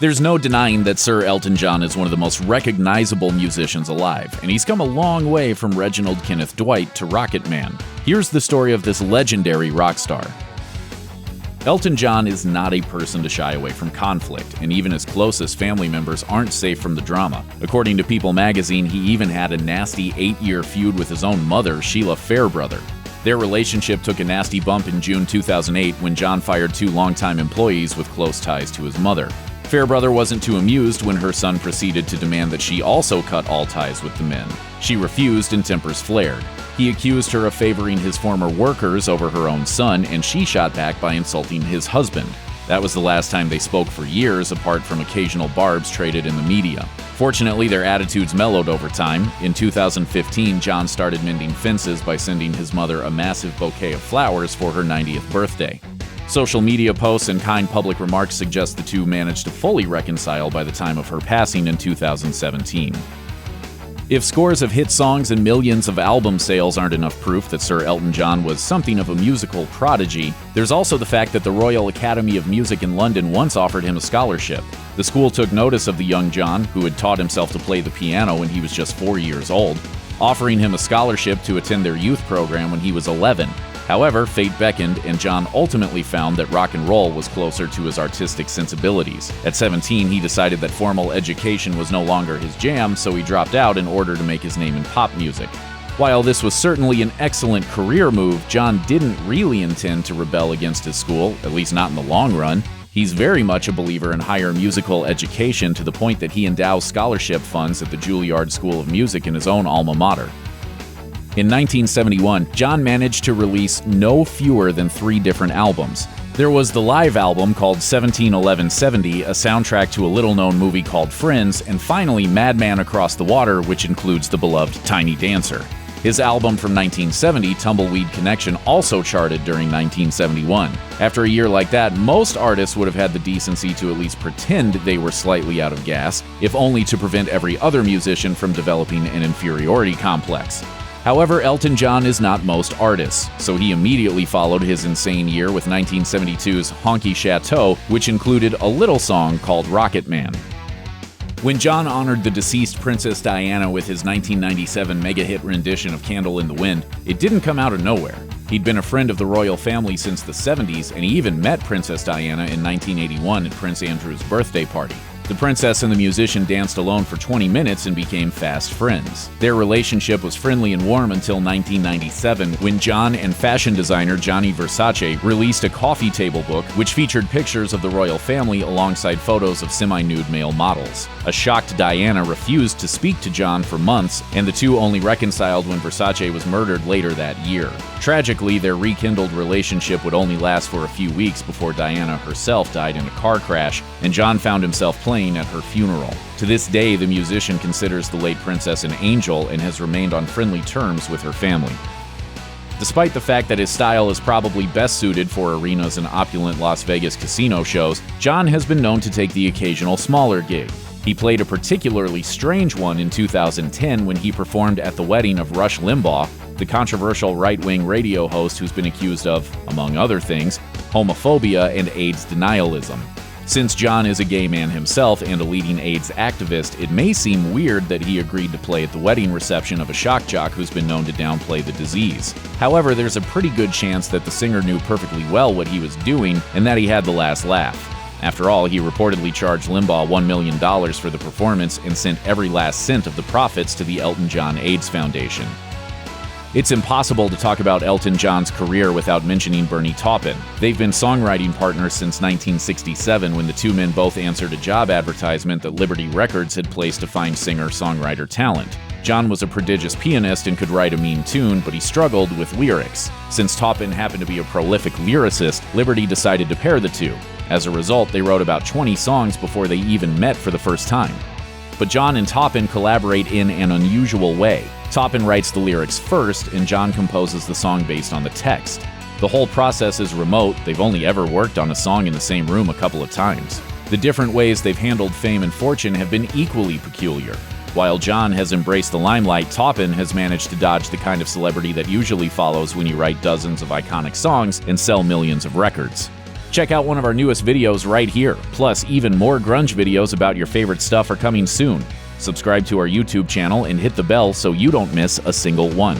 There's no denying that Sir Elton John is one of the most recognizable musicians alive, and he's come a long way from Reginald Kenneth Dwight to Rocketman. Here's the story of this legendary rock star. Elton John is not a person to shy away from conflict, and even his closest family members aren't safe from the drama. According to People magazine, he even had a nasty 8-year feud with his own mother, Sheila Fairbrother. Their relationship took a nasty bump in June 2008 when John fired 2 longtime employees with close ties to his mother. Fairbrother wasn't too amused when her son proceeded to demand that she also cut all ties with the men. She refused and tempers flared. He accused her of favoring his former workers over her own son, and she shot back by insulting his husband. That was the last time they spoke for years, apart from occasional barbs traded in the media. Fortunately, their attitudes mellowed over time. In 2015, John started mending fences by sending his mother a massive bouquet of flowers for her 90th birthday. Social media posts and kind public remarks suggest the two managed to fully reconcile by the time of her passing in 2017. If scores of hit songs and millions of album sales aren't enough proof that Sir Elton John was something of a musical prodigy, there's also the fact that the Royal Academy of Music in London once offered him a scholarship. The school took notice of the young John, who had taught himself to play the piano when he was just 4 years old, offering him a scholarship to attend their youth program when he was 11. However, fate beckoned, and John ultimately found that rock and roll was closer to his artistic sensibilities. At 17, he decided that formal education was no longer his jam, so he dropped out in order to make his name in pop music. While this was certainly an excellent career move, John didn't really intend to rebel against his school, at least not in the long run. He's very much a believer in higher musical education to the point that he endows scholarship funds at the Juilliard School of Music in his own alma mater. In 1971, John managed to release no fewer than 3 different albums. There was the live album called 171170, a soundtrack to a little-known movie called Friends, and finally Madman Across the Water, which includes the beloved Tiny Dancer. His album from 1970, Tumbleweed Connection, also charted during 1971. After a year like that, most artists would have had the decency to at least pretend they were slightly out of gas, if only to prevent every other musician from developing an inferiority complex. However, Elton John is not most artists, so he immediately followed his insane year with 1972's Honky Chateau, which included a little song called Rocketman. When John honored the deceased Princess Diana with his 1997 mega-hit rendition of Candle in the Wind, it didn't come out of nowhere. He'd been a friend of the royal family since the 70s, and he even met Princess Diana in 1981 at Prince Andrew's birthday party. The princess and the musician danced alone for 20 minutes and became fast friends. Their relationship was friendly and warm until 1997, when John and fashion designer Gianni Versace released a coffee table book which featured pictures of the royal family alongside photos of semi-nude male models. A shocked Diana refused to speak to John for months, and the two only reconciled when Versace was murdered later that year. Tragically, their rekindled relationship would only last for a few weeks before Diana herself died in a car crash, and John found himself playing at her funeral. To this day, the musician considers the late princess an angel and has remained on friendly terms with her family. Despite the fact that his style is probably best suited for arenas and opulent Las Vegas casino shows, John has been known to take the occasional smaller gig. He played a particularly strange one in 2010 when he performed at the wedding of Rush Limbaugh, the controversial right-wing radio host who's been accused of, among other things, homophobia and AIDS denialism. Since John is a gay man himself and a leading AIDS activist, it may seem weird that he agreed to play at the wedding reception of a shock jock who's been known to downplay the disease. However, there's a pretty good chance that the singer knew perfectly well what he was doing and that he had the last laugh. After all, he reportedly charged Limbaugh $1 million for the performance and sent every last cent of the profits to the Elton John AIDS Foundation. It's impossible to talk about Elton John's career without mentioning Bernie Taupin. They've been songwriting partners since 1967 when the two men both answered a job advertisement that Liberty Records had placed to find singer-songwriter talent. John was a prodigious pianist and could write a mean tune, but he struggled with lyrics. Since Taupin happened to be a prolific lyricist, Liberty decided to pair the two. As a result, they wrote about 20 songs before they even met for the first time. But John and Taupin collaborate in an unusual way. Taupin writes the lyrics first, and John composes the song based on the text. The whole process is remote. They've only ever worked on a song in the same room a couple of times. The different ways they've handled fame and fortune have been equally peculiar. While John has embraced the limelight, Taupin has managed to dodge the kind of celebrity that usually follows when you write dozens of iconic songs and sell millions of records. Check out one of our newest videos right here. Plus, even more grunge videos about your favorite stuff are coming soon. Subscribe to our YouTube channel and hit the bell so you don't miss a single one.